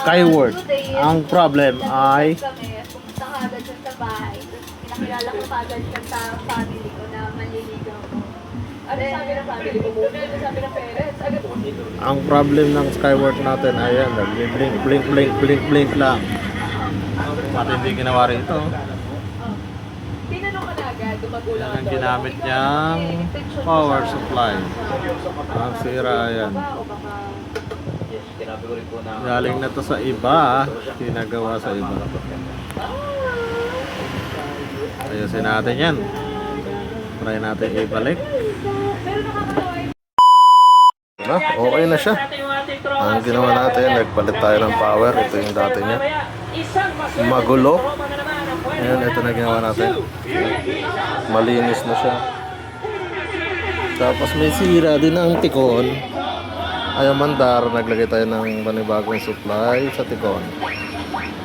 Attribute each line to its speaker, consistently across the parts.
Speaker 1: Skyward. Ang problem ay
Speaker 2: pumunta ka agad dun sa bahay. Tapos pinakilala ko agad sa family ko na manliligaw ko. Ano sabi ng family ko? Ano sabi ng parents?
Speaker 1: ang problem ng Skyward natin ayan, blink blink blink blink blink lang. Pati hindi ginawa rito.
Speaker 2: Tinanong ka na agad, magulang
Speaker 1: Ang ginamit niyang power supply. Ang sira yan. Galing na to sa iba, ginagawa sa iba. Ayusin natin yan. Try natin ibalik. Okay na siya. Ang ginawa natin, nagpalit tayo ng power. Ito yung dati niya. Magulo. Ayan, ito na ginawa natin. Malinis na siya. Tapos may sira din ang tikon. Ayaw mandar, naglagay tayo ng panibagong supply sa tikon.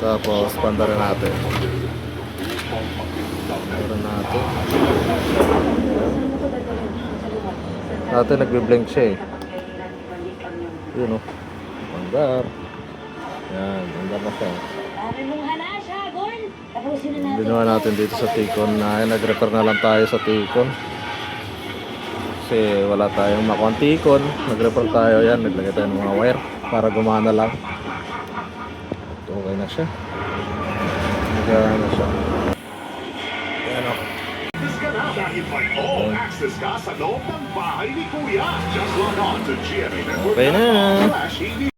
Speaker 1: Tapos pandarin natin. Pandarin natin. Dati nagbe-blink siya eh. Yun o. Pandar. Yan, pandar na siya. Ginawa natin dito sa tikon na nag-repair na lang tayo sa tikon. Kasi wala tayong makuha tikon. Nag-repair tayo yan. Naglagay tayo ng mga wire para gumana lang. Okay na siya. Nagana na siya. Yan o.
Speaker 3: Dahil may all access ka sa loob ng bahay ni Kuya. Just log on to GMA Network.
Speaker 1: Okay na.